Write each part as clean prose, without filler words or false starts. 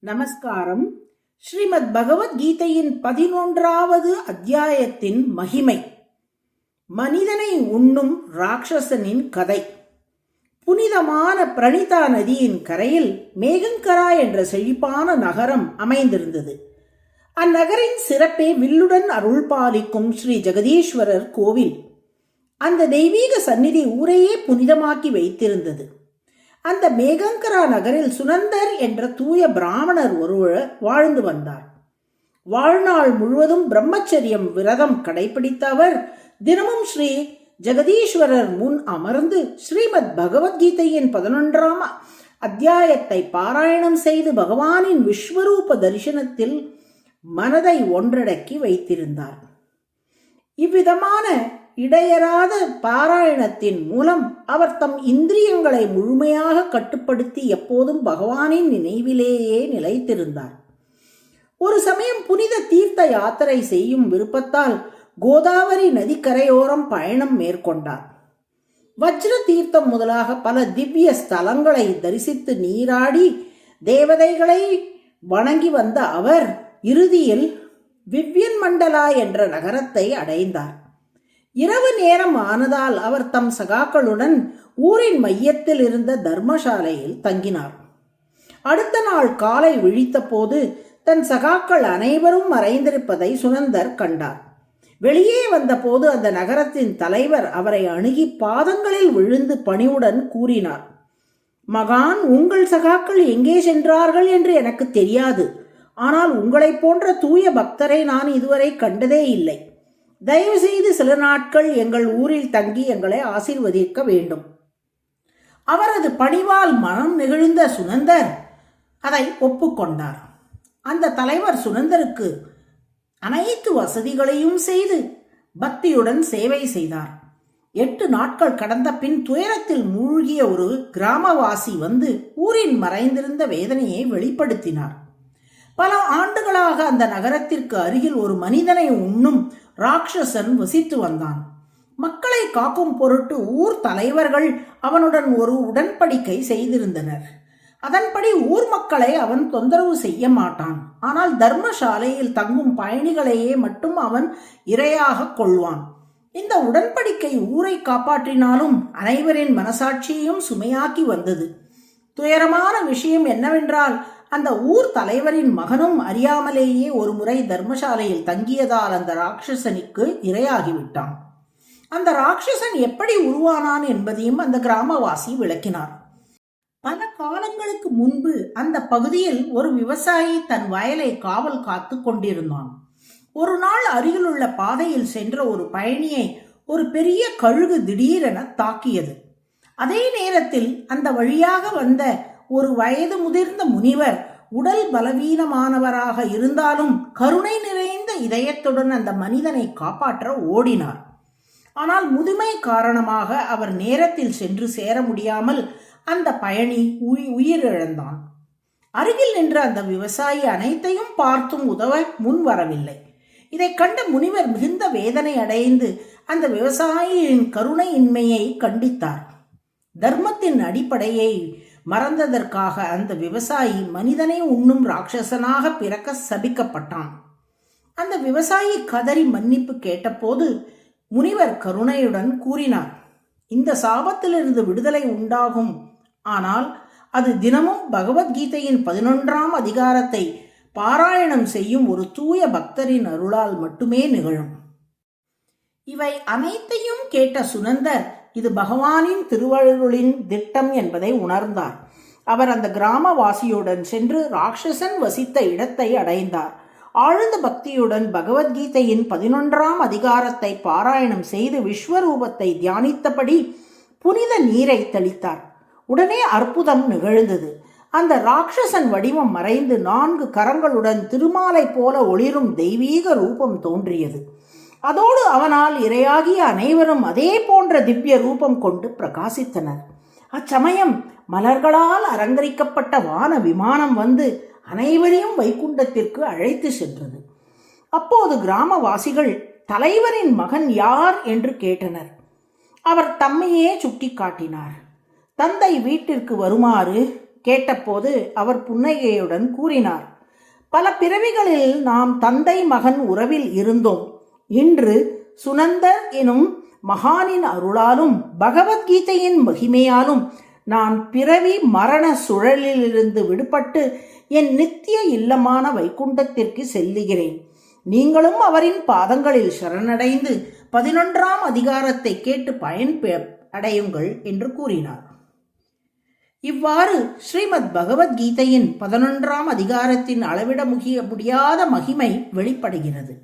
நமஸ்காரம். ஸ்ரீமத் பகவத்கீதையின் 11வது அத்தியாயத்தின் மகிமை. மனிதனை உண்ணும் ராட்சசனின் கதை. புனிதமான பிரணிதா நதியின் கரையில் மேகங்கரா என்ற செழிப்பான நகரம் அமைந்திருந்தது. அந்நகரின் சிறப்பே வில்லுடன் அருள் பாலிக்கும் ஸ்ரீ ஜெகதீஸ்வரர் கோவில். அந்த தெய்வீக சந்நிதி ஊரையே புனிதமாக்கி வைத்திருந்தது. அந்த மேகங்கரா நகரில் சுனந்தர் என்ற தூய பிராமணர் ஒருவர் வாழ்ந்து வந்தார். வாழ்நாள் முழுவதும் பிரம்மச்சரியம் விரதம் கடைபிடித்த அவர் தினமும் ஸ்ரீ ஜெகதீஸ்வரர் முன் அமர்ந்து ஸ்ரீமத் பகவத்கீதையின் 11ஆம் அத்தியாயத்தை பாராயணம் செய்து பகவானின் விஸ்வரூப தரிசனத்தில் மனதை ஒன்றடக்கி வைத்திருந்தார். இவ்விதமான இடையறாத பாராயணத்தின் மூலம் அவர் தம் இந்திரியங்களை முழுமையாக கட்டுப்படுத்தி எப்போதும் பகவானின் நினைவிலேயே நிலைத்திருந்தார். ஒரு சமயம் புனித தீர்த்த யாத்திரை செய்யும் விருப்பத்தால் கோதாவரி நதிக்கரையோரம் பயணம் மேற்கொண்டார். வஜ்ர தீர்த்தம் முதலாக பல திவ்ய ஸ்தலங்களை தரிசித்து நீராடி தேவதைகளை வணங்கி வந்த அவர் இறுதியில் விவ்யன் மண்டலா என்ற நகரத்தை அடைந்தார். இரவு நேரம் ஆனதால் அவர் தம் சகாக்களுடன் ஊரின் மையத்தில் இருந்த தர்மசாலையில் தங்கினார். அடுத்த நாள் காலை விழித்த போது தன் சகாக்கள் அனைவரும் மறைந்திருப்பதை சுனந்தர் கண்டார். வெளியே வந்தபோது அந்த நகரத்தின் தலைவர் அவரை அணுகி பாதங்களில் விழுந்து பணிவுடன் கூறினார், மகான், உங்கள் சகாக்கள் எங்கே சென்றார்கள் என்று எனக்கு தெரியாது. ஆனால் உங்களைப் போன்ற தூய பக்தரை நான் இதுவரை கண்டதே இல்லை. தயவு செய்து சில நாட்கள் எங்கள் ஊரில் தங்கி எங்களை ஆசீர்வதிக்க வேண்டும். அவரது பணிவால் மனம் நெகிழ்ந்த சுனந்தர் அதை ஒப்புக்கொண்டார். அந்த தலைவர் சுனந்தருக்கு அனைத்து வசதிகளையும் செய்து பக்தியுடன் சேவை செய்தார். 8 நாட்கள் கடந்த பின் துயரத்தில் மூழ்கிய ஒரு கிராமவாசி வந்து ஊரின் மறைந்திருந்த வேதனையை வெளிப்படுத்தினார். பல ஆண்டுகளாக அந்த நகரத்திற்கு அருகில் ஒரு மனிதனை உண்ணும் ராட்சசன் வசித்து வந்தான். மக்களை காக்கும் பொருட்டு ஊர் தலைவர்கள் அவனுடன் ஒரு உடன்படிக்கை செய்திருந்தனர். அதன்படி ஊர் மக்களை அவன் தொந்தரவு செய்ய மாட்டான். ஆனால் தர்மசாலையில் தங்கும் பயணிகளையே மட்டும் அவன் இரையாக கொள்வான். இந்த உடன்படிக்கை ஊரை காப்பாற்றினாலும் அனைவரின் மனசாட்சியையும் சுமையாக்கி வந்தது. துயரமான விஷயம் என்னவென்றால், அந்த ஊர் தலைவரின் மகனும் அறியாமலேயே ஒரு முறை தர்மசாலையில் தங்கியதால் அந்த ராட்சசனுக்கு இரையாகிவிட்டான். அந்த ராட்சசன் எப்படி உருவானான் என்பதையும் அந்த கிராமவாசி விளக்கினார். பல காலங்களுக்கு முன்பு அந்த பகுதியில் ஒரு விவசாயி தன் வயலை காவல் காத்து கொண்டிருந்தான். ஒரு நாள் அருகிலுள்ள பாதையில் சென்ற ஒரு பயணியை ஒரு பெரிய கழுகு திடீரென தாக்கியது. அதே நேரத்தில் அந்த வழியாக வந்த ஒரு வயது முதிர்ந்த முனிவர் உடல் பலவீனமானவராக இருந்தாலும் கருணை நிறைந்த இதயத்துடன் அந்த மனிதனை காப்பாற்ற ஓடினார். ஆனால் முதுமை காரணமாக அவர் நேரத்தில் சென்று சேர முடியாமல் அந்த பயணி உயிரிழந்தான். அருகில் நின்ற அந்த விவசாயி அனைத்தையும் பார்த்தும் உதவ முன் வரவில்லை. இதை கண்ட முனிவர் மிகுந்த வேதனை அடைந்து அந்த விவசாயியின் கருணையின்மையை கண்டித்தார். தர்மத்தின் அடிப்படையை மறந்ததற்காக அந்த விவசாயி மனிதனை உண்ணும் ராட்சசனாக பிறக்க சபிக்கப்பட்டான். அந்த விவசாயி கதறி மன்னிப்பு கேட்டபோது முனிவர் கருணையுடன் கூறினார், இந்த சாபத்திலிருந்து விடுதலை உண்டாகும். ஆனால் அது தினமும் பகவத்கீதையின் 11ஆம் அதிகாரத்தை பாராயணம் செய்யும் ஒரு தூய பக்தரின் அருளால் மட்டுமே நிகழும். இவை அனைத்தையும் கேட்ட சுனந்தர் இது பகவானின் திருவருளின் திட்டம் என்பதை உணர்ந்தார். அவர் அந்த கிராமவாசியுடன் சென்று ராட்சசன் வசித்த இடத்தை அடைந்தார். ஆழ்ந்த பக்தியுடன் பகவத்கீதையின் 11ஆம் அதிகாரத்தை பாராயணம் செய்து விஸ்வரூபத்தை தியானித்தபடி புனித நீரை தெளித்தார். உடனே அற்புதம் நிகழ்ந்தது. அந்த ராட்சசன் வடிவம் மறைந்து 4 கரங்களுடன் திருமாலை போல ஒளிரும் தெய்வீக ரூபம் தோன்றியது. அதோடு அவனால் இரையாகிய அனைவரும் அதே போன்ற திவ்ய ரூபம் கொண்டு பிரகாசித்தனர். அச்சமயம் மலர்களால் அலங்கரிக்கப்பட்ட வான விமானம் வந்து அனைவரையும் வைகுண்டத்திற்கு அழைத்து சென்றது. அப்போது கிராமவாசிகள் தலைவரின் மகன் யார் என்று கேட்டனர். அவர் தம்மையே சுட்டி காட்டினார். தந்தை வீட்டிற்கு வருமாறு கேட்டபோது அவர் புன்னகையுடன் கூறினார், பல பிறவிகளில் நாம் தந்தை மகன் உறவில் இருந்தோம். இன்று சுனந்தர் எனும் மகானின் அருளாலும் பகவத்கீதையின் மகிமையாலும் நான் பிறவி மரண சுழலிலிருந்து விடுபட்டு என் நித்திய இல்லமான வைகுண்டத்திற்கு செல்லுகிறேன். நீங்களும் அவரின் பாதங்களில் சரணடைந்து 11ஆம் அதிகாரத்தை கேட்டு பயன் அடையுங்கள் என்று கூறினார். இவ்வாறு ஸ்ரீமத் பகவத்கீதையின் 11ஆம் அதிகாரத்தின் அளவிட முடியாத மகிமை வெளிப்படுகிறது.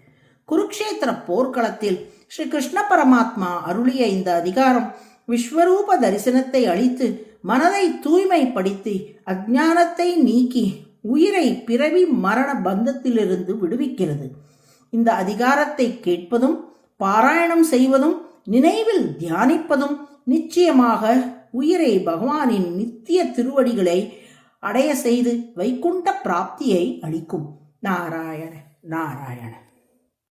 குருக்ஷேத்திர போர்க்களத்தில் ஸ்ரீ கிருஷ்ண பரமாத்மா அருளிய இந்த அதிகாரம் விஸ்வரூப தரிசனத்தை அளித்து மனதை தூய்மைப்படுத்தி அஞ்ஞானத்தை நீக்கி உயிரை பிறவி மரண பந்தத்திலிருந்து விடுவிக்கிறது. இந்த அதிகாரத்தை கேட்பதும் பாராயணம் செய்வதும் நினைவில் தியானிப்பதும் நிச்சயமாக உயிரை பகவானின் நித்திய திருவடிகளை அடைய செய்து வைகுண்ட பிராப்தியை அளிக்கும். நாராயண நாராயண.